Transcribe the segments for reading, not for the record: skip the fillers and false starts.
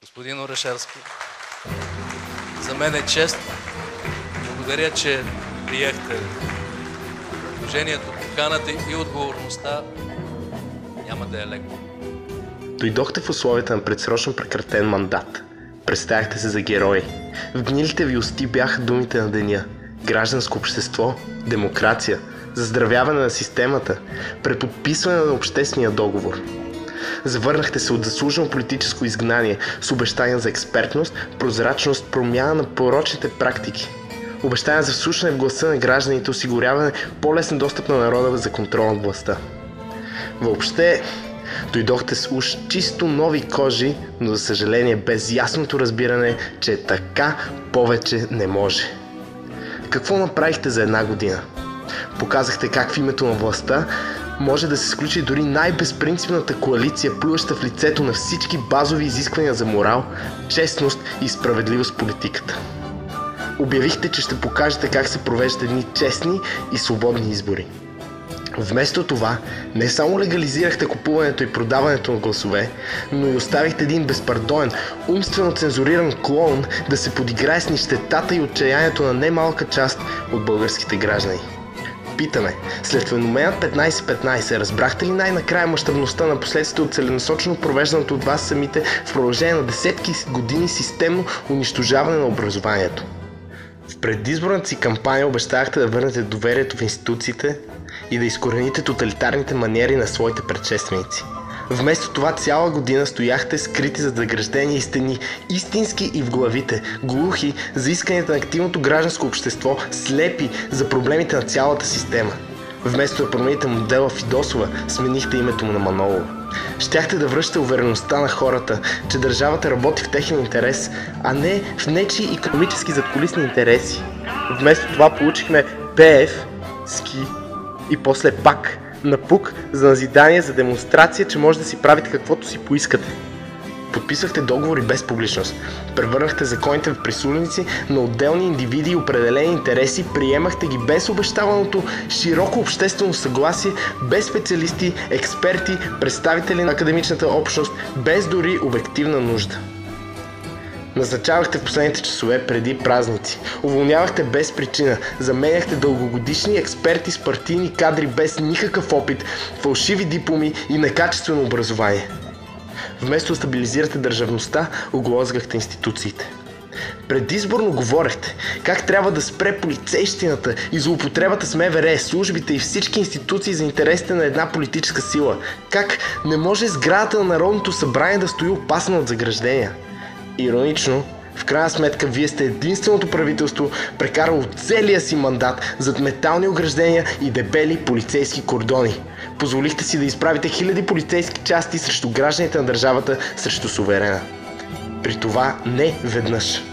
Господин Орешарски, за мен е чест. Благодаря, че приехте предложението, поканата и отговорността. Няма да е леко. Дойдохте в условията на предсрочно прекратен мандат. Представяхте се за герои. В гнилите ви усти бяха думите на деня: гражданско общество, демокрация, заздравяване на системата, преподписване на обществения договор. Завърнахте се от заслужено политическо изгнание с обещания за експертност, прозрачност, промяна на порочните практики. Обещания за вслушване в гласа на гражданите, осигуряване по-лесен достъп на народа за контрол над властта. Въобще, дойдохте с уж чисто нови кожи, но за съжаление без ясното разбиране, че така повече не може. Какво направихте за една година? Показахте как в името на властта може да се сключи дори най-безпринципната коалиция, плюеща в лицето на всички базови изисквания за морал, честност и справедливост в политиката. Обявихте, че ще покажете как се провеждат едни честни и свободни избори. Вместо това, не само легализирахте купуването и продаването на гласове, но и оставихте един безпардонен, умствено цензуриран клоун да се подиграе с нищетата и отчаянието на немалка част от българските граждани. Питаме, след феноменът 15-15, разбрахте ли най-накрая мащабността на последствията от целенасочено провежданото от вас самите в продължение на десетки години системно унищожаване на образованието? В предизборната си кампания обещахте да върнете доверието в институциите и да изкорените тоталитарните маниери на своите предшественици. Вместо това цяла година стояхте скрити зад заграждения и стени, истински и в главите, глухи за исканията на активното гражданско общество, слепи за проблемите на цялата система. Вместо да промените модела Фидосова, сменихте името му на Манолова. Щяхте да връщате увереността на хората, че държавата работи в техен интерес, а не в нечии икономически задкулисни интереси. Вместо това получихме ПФ, ски и после пак напук за назидание, за демонстрация, че може да си правите каквото си поискате. Подписахте договори без публичност, превърнахте законите в прислужници на отделни индивиди и определени интереси, приемахте ги без обещаваното широко обществено съгласие, без специалисти, експерти, представители на академичната общност, без дори обективна нужда. Назначавахте в последните часове преди празници, уволнявахте без причина, заменяхте дългогодишни експерти с партийни кадри без никакъв опит, фалшиви дипломи и некачествено образование. Вместо да стабилизирате държавността, оглозгахте институциите. Предизборно говорехте как трябва да спре полицейщината и злоупотребата с МВР, службите и всички институции за интересите на една политическа сила. Как не може сградата на Народното събрание да стои опасна от заграждения. Иронично, в крайна сметка вие сте единственото правителство, прекарало целия си мандат зад метални ограждения и дебели полицейски кордони. Позволихте си да изправите хиляди полицейски части срещу гражданите на държавата, срещу суверена. При това не веднъж.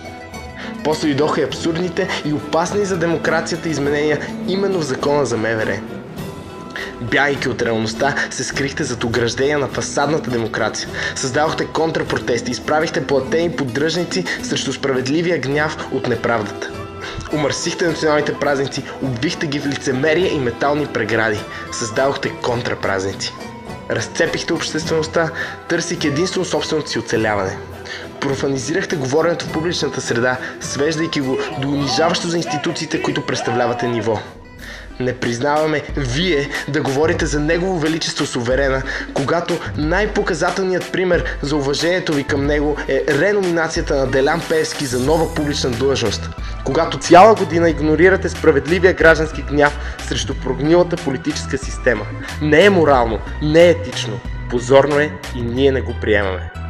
После дойдоха и абсурдните и опасни за демокрацията изменения именно в закона за МВР. Бягайки от реалността, се скрихте зад ограждения на фасадната демокрация. Създадохте контрапротести, изправихте платени поддръжници срещу справедливия гняв от неправдата. Умърсихте националните празници, обвихте ги в лицемерие и метални прегради. Създадохте контрапразници. Разцепихте обществеността, търсейки единствено собственото си оцеляване. Профанизирахте говоренето в публичната среда, свеждайки го до унижаващо за институциите, които представлявате ниво. Не признаваме вие да говорите за Негово Величество суверена, когато най-показателният пример за уважението ви към него е реноминацията на Делян Пеевски за нова публична длъжност. Когато цяла година игнорирате справедливия граждански гняв срещу прогнилата политическа система. Не е морално, не е етично, позорно е и ние не го приемаме.